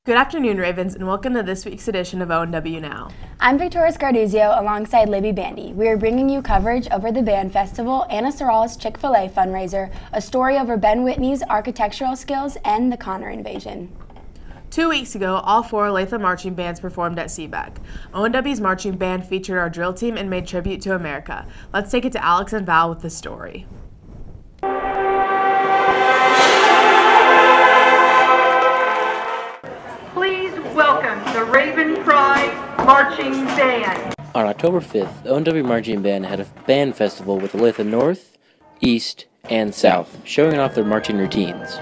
Good afternoon, Ravens, and welcome to this week's edition of ONW Now. I'm Victoria Scarduzio alongside Libby Bandy. We are bringing you coverage over the band festival, Anna Sorrell's Chick-fil-A fundraiser, a story over Ben Whitney's architectural skills, and the Connor invasion. 2 weeks ago, all four Olathe marching bands performed at CBEC. ONW's marching band featured our drill team and made tribute to America. Let's take it to Alex and Val with the story. Please welcome the Raven Pride Marching Band. On October 5th, the ONW Marching Band had a band festival with Olathe North, East, and South, showing off their marching routines.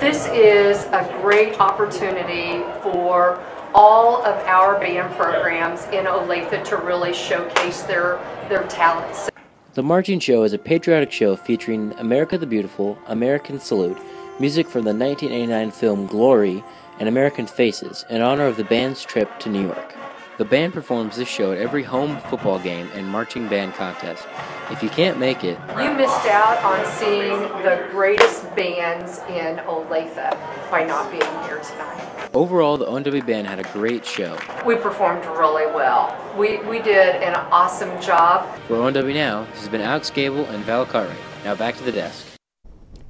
This is a great opportunity for all of our band programs in Olathe to really showcase their talents. The marching show is a patriotic show featuring America the Beautiful, American Salute, music from the 1989 film Glory, and American Faces, in honor of the band's trip to New York. The band performs this show at every home football game and marching band contest. If you can't make it, You missed out on seeing the greatest bands in Olathe by not being here tonight. overall the ONW Band had a great show. We performed really well. We did an awesome job. For ONW Now, this has been Alex Gable and Val Cartwright. Now back to the desk.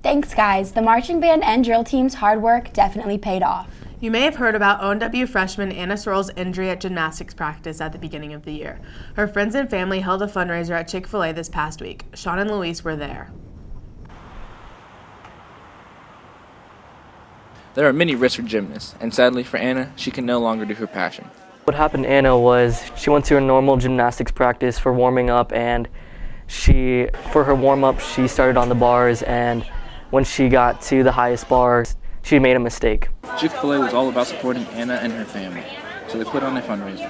Thanks, guys. The marching band and drill team's hard work definitely paid off. You may have heard about ONW freshman Anna Sorrell's injury at gymnastics practice at the beginning of the year. Her friends and family held a fundraiser at Chick-fil-A this past week. Sean and Luis were there. There are many risks for gymnasts, and sadly for Anna, she can no longer do her passion. What happened to Anna was she went to her normal gymnastics practice for warming up, and for her warm-up, she started on the bars, and when she got to the highest bars, she made a mistake. Chick-fil-A was all about supporting Anna and her family, so they put on a fundraiser.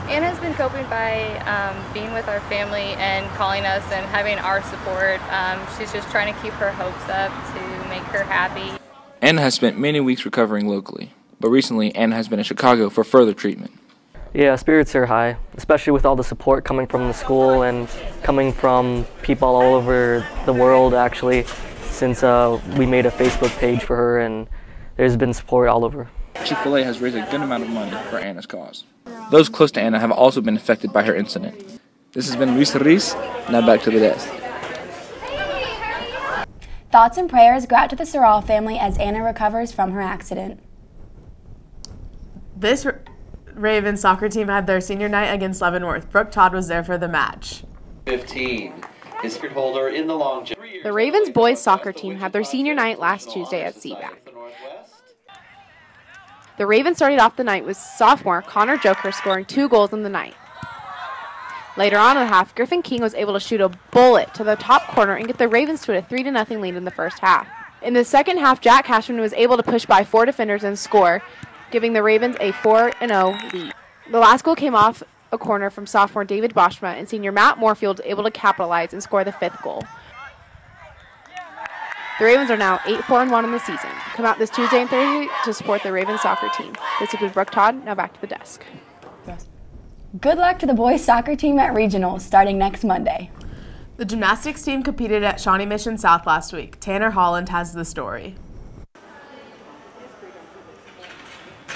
Anna's been coping by being with our family and calling us and having our support. She's just trying to keep her hopes up to make her happy. Anna has spent many weeks recovering locally, but recently Anna has been in Chicago for further treatment. Yeah, spirits are high, especially with all the support coming from the school and coming from people all over the world, actually, since we made a Facebook page for her, and there's been support all over. Chick-fil-A has raised a good amount of money for Anna's cause. Those close to Anna have also been affected by her incident. This has been Luis Reese, now back to the desk. Thoughts and prayers go out to the Sorrell family as Anna recovers from her accident. This Ravens soccer team had their senior night against Leavenworth. Brooke Todd was there for the match. 15 is record holder in the long jump. The Ravens boys soccer team had their senior night last Tuesday at CBEC. The Ravens started off the night with sophomore Connor Joker scoring 2 goals in the night. Later on in the half, Griffin King was able to shoot a bullet to the top corner and get the Ravens to a 3-0 lead in the first half. In the second half, Jack Cashman was able to push by 4 defenders and score, giving the Ravens a 4-0 lead. The last goal came off a corner from sophomore David Boschma, and senior Matt Moorfield was able to capitalize and score the 5th goal. The Ravens are now 8-4-1 in the season. Come out this Tuesday and Thursday to support the Ravens soccer team. This has been Brooke Todd. Now back to the desk. Good luck to the boys soccer team at regionals starting next Monday. The gymnastics team competed at Shawnee Mission South last week. Tanner Holland has the story.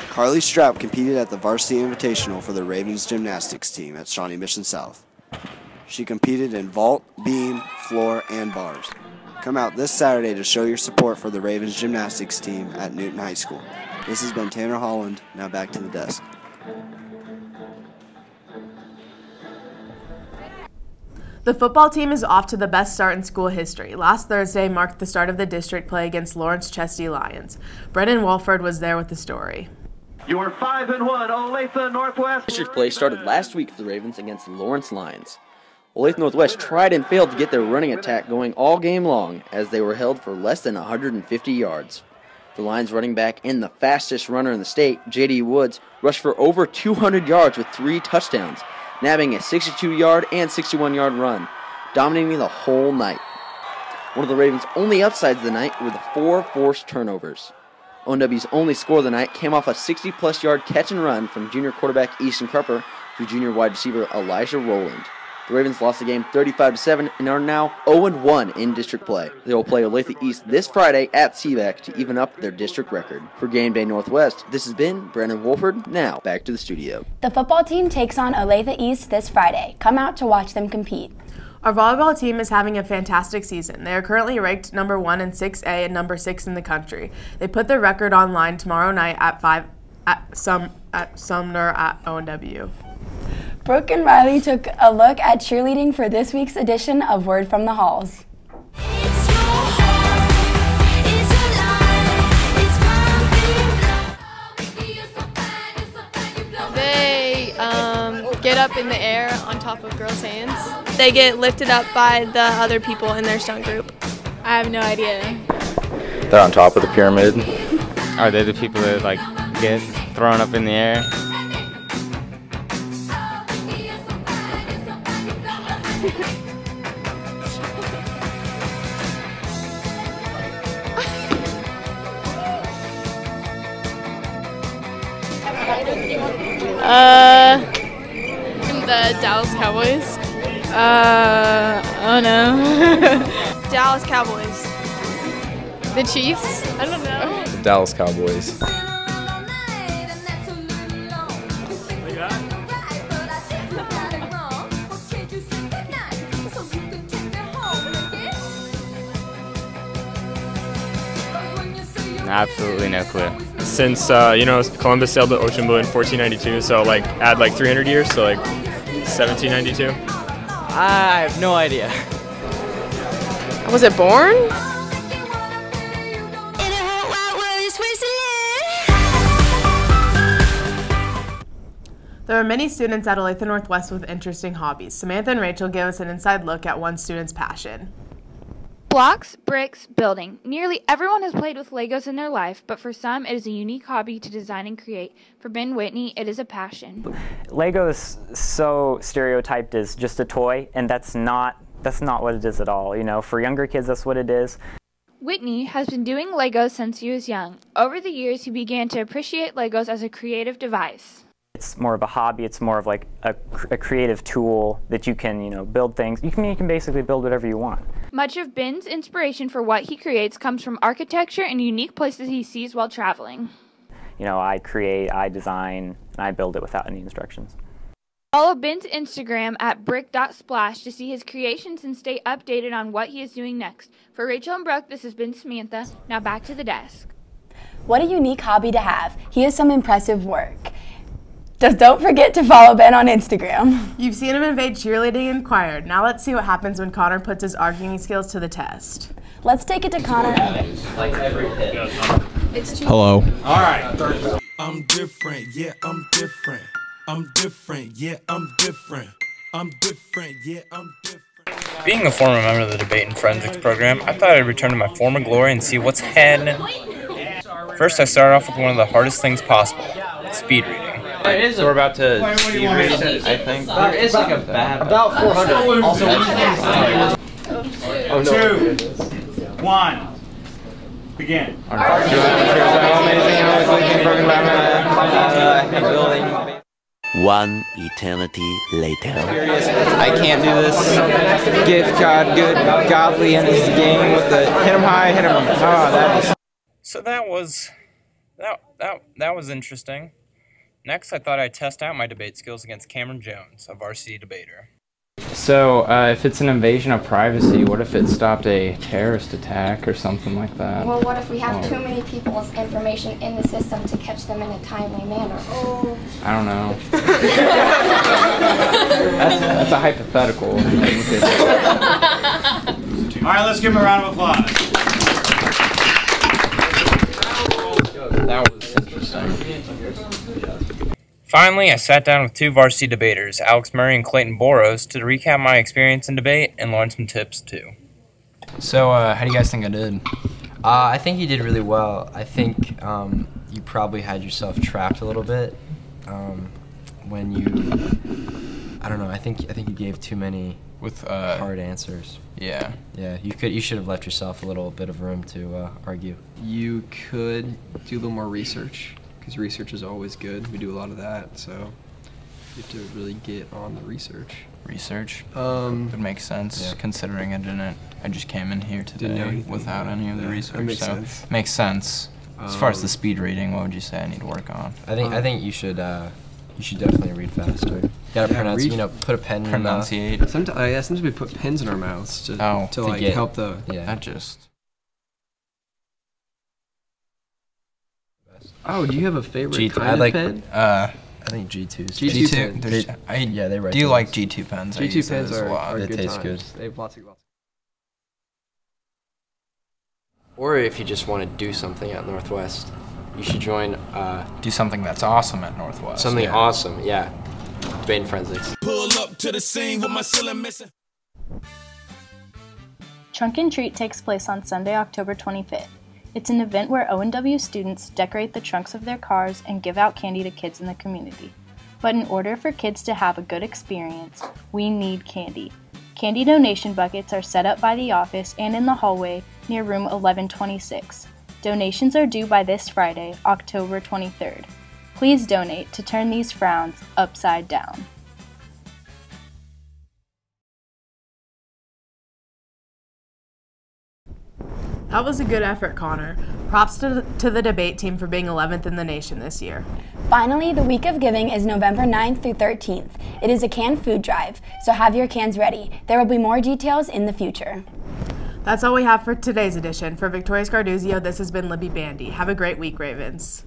Carly Strout competed at the Varsity Invitational for the Ravens gymnastics team at Shawnee Mission South. She competed in vault, beam, floor, and bars. Come out this Saturday to show your support for the Ravens gymnastics team at Newton High School. This has been Tanner Holland. Now back to the desk. The football team is off to the best start in school history. Last Thursday marked the start of the district play against Lawrence Chesty Lions. Brennan Walford was there with the story. Your 5-1 Olathe Northwest. District play started last week for the Ravens against the Lawrence Lions. Olathe Northwest tried and failed to get their running attack going all game long as they were held for less than 150 yards. The Lions running back and the fastest runner in the state, J.D. Woods, rushed for over 200 yards with 3 touchdowns, nabbing a 62-yard and 61-yard run, dominating the whole night. One of the Ravens' only upsides of the night were the 4 forced turnovers. ONW's only score of the night came off a 60-plus yard catch and run from junior quarterback Easton Crupper to junior wide receiver Elijah Rowland. The Ravens lost the game 35-7 and are now 0-1 in district play. They will play Olathe East this Friday at Seaback to even up their district record. For Game Day Northwest, this has been Brandon Wolford. Now, back to the studio. The football team takes on Olathe East this Friday. Come out to watch them compete. Our volleyball team is having a fantastic season. They are currently ranked number 1 in 6A and number 6 in the country. They put their record online tomorrow night at 5 at Sumner at ONW. Brooke and Riley took a look at cheerleading for this week's edition of Word from the Halls. They get up in the air on top of girls' hands. They get lifted up by the other people in their stunt group. I have no idea. They're on top of the pyramid. Are they the people that like get thrown up in the air? The Dallas Cowboys. Oh no. Dallas Cowboys. The Chiefs? I don't know. The Dallas Cowboys. Absolutely no clue. Since Columbus sailed the ocean blue in 1492, so like add like 300 years, so like 1792. I have no idea. Was it born? There are many students at Olathe Northwest with interesting hobbies. Samantha and Rachel give us an inside look at one student's passion. Blocks, bricks, building. Nearly everyone has played with Legos in their life, but for some it is a unique hobby to design and create. For Ben Whitney, it is a passion. Lego is so stereotyped as just a toy, and that's not what it is at all. You know, for younger kids, that's what it is. Whitney has been doing Legos since he was young. Over the years, he began to appreciate Legos as a creative device. It's more of a hobby. It's more of like a creative tool that you can, build things. You can basically build whatever you want. Much of Ben's inspiration for what he creates comes from architecture and unique places he sees while traveling. I create, I design, and I build it without any instructions. Follow Ben's Instagram at brick.splash to see his creations and stay updated on what he is doing next. For Rachel and Brooke, this has been Samantha. Now back to the desk. What a unique hobby to have. He has some impressive work. Just don't forget to follow Ben on Instagram. You've seen him invade cheerleading and choir. Now let's see what happens when Connor puts his arguing skills to the test. Let's take it to Connor. Like every hit. Hello. All right. I'm different, yeah, I'm different. I'm different, yeah, I'm different. I'm different, yeah, I'm different. Being a former member of the Debate and Forensics program, I thought I'd return to my former glory and see what's happening. First, I started off with one of the hardest things possible, speed reading. So we're about to speed read, I think. There is like a bad... About 400. Also, Oh, no. 2, 1. Begin. One eternity later. I can't do this. Gift God, good, godly in this game with the hit 'em high, hit 'em. Oh, that is. So that was interesting. Next, I thought I'd test out my debate skills against Cameron Jones, a varsity debater. So, if it's an invasion of privacy, what if it stopped a terrorist attack or something like that? Well, what if we have too many people's information in the system to catch them in a timely manner? Oh. I don't know. that's a hypothetical. All right, let's give him a round of applause. That was interesting. Finally, I sat down with two varsity debaters, Alex Murray and Clayton Boros, to recap my experience in debate and learn some tips too. So, how do you guys think I did? I think you did really well. I think you probably had yourself trapped a little bit when you. I don't know. I think you gave too many hard answers. Yeah. Yeah. You should have left yourself a little bit of room to argue. You could do a little more research, because research is always good. We do a lot of that, so you have to really get on the research. Research would make sense, considering I just came in here today without any of the research. That makes so sense. Makes sense. As far as the speed reading, what would you say I need to work on? I think you should definitely read faster. You gotta pronounce. Put a pen. Pronunciate. Sometimes we put pins in our mouths to help the. Yeah. That just. Oh, do you have a favorite kind of pen? I think G2s. G2. They write. Do you like G2 pens? G2 pens are They good taste times. good. They have lots of. Or if you just want to do something at Northwest, you should join. Do something that's awesome at Northwest. Something awesome, yeah. Debate and Forensics. Pull up to the scene with my ceiling missing. Trunk and Treat takes place on Sunday, October 25th. It's an event where ONW students decorate the trunks of their cars and give out candy to kids in the community. But in order for kids to have a good experience, we need candy. Candy donation buckets are set up by the office and in the hallway near room 1126. Donations are due by this Friday, October 23rd. Please donate to turn these frowns upside down. That was a good effort, Connor. Props to the debate team for being 11th in the nation this year. Finally, the week of giving is November 9th through 13th. It is a canned food drive, so have your cans ready. There will be more details in the future. That's all we have for today's edition. For Victoria Scarduzio, this has been Libby Bandy. Have a great week, Ravens.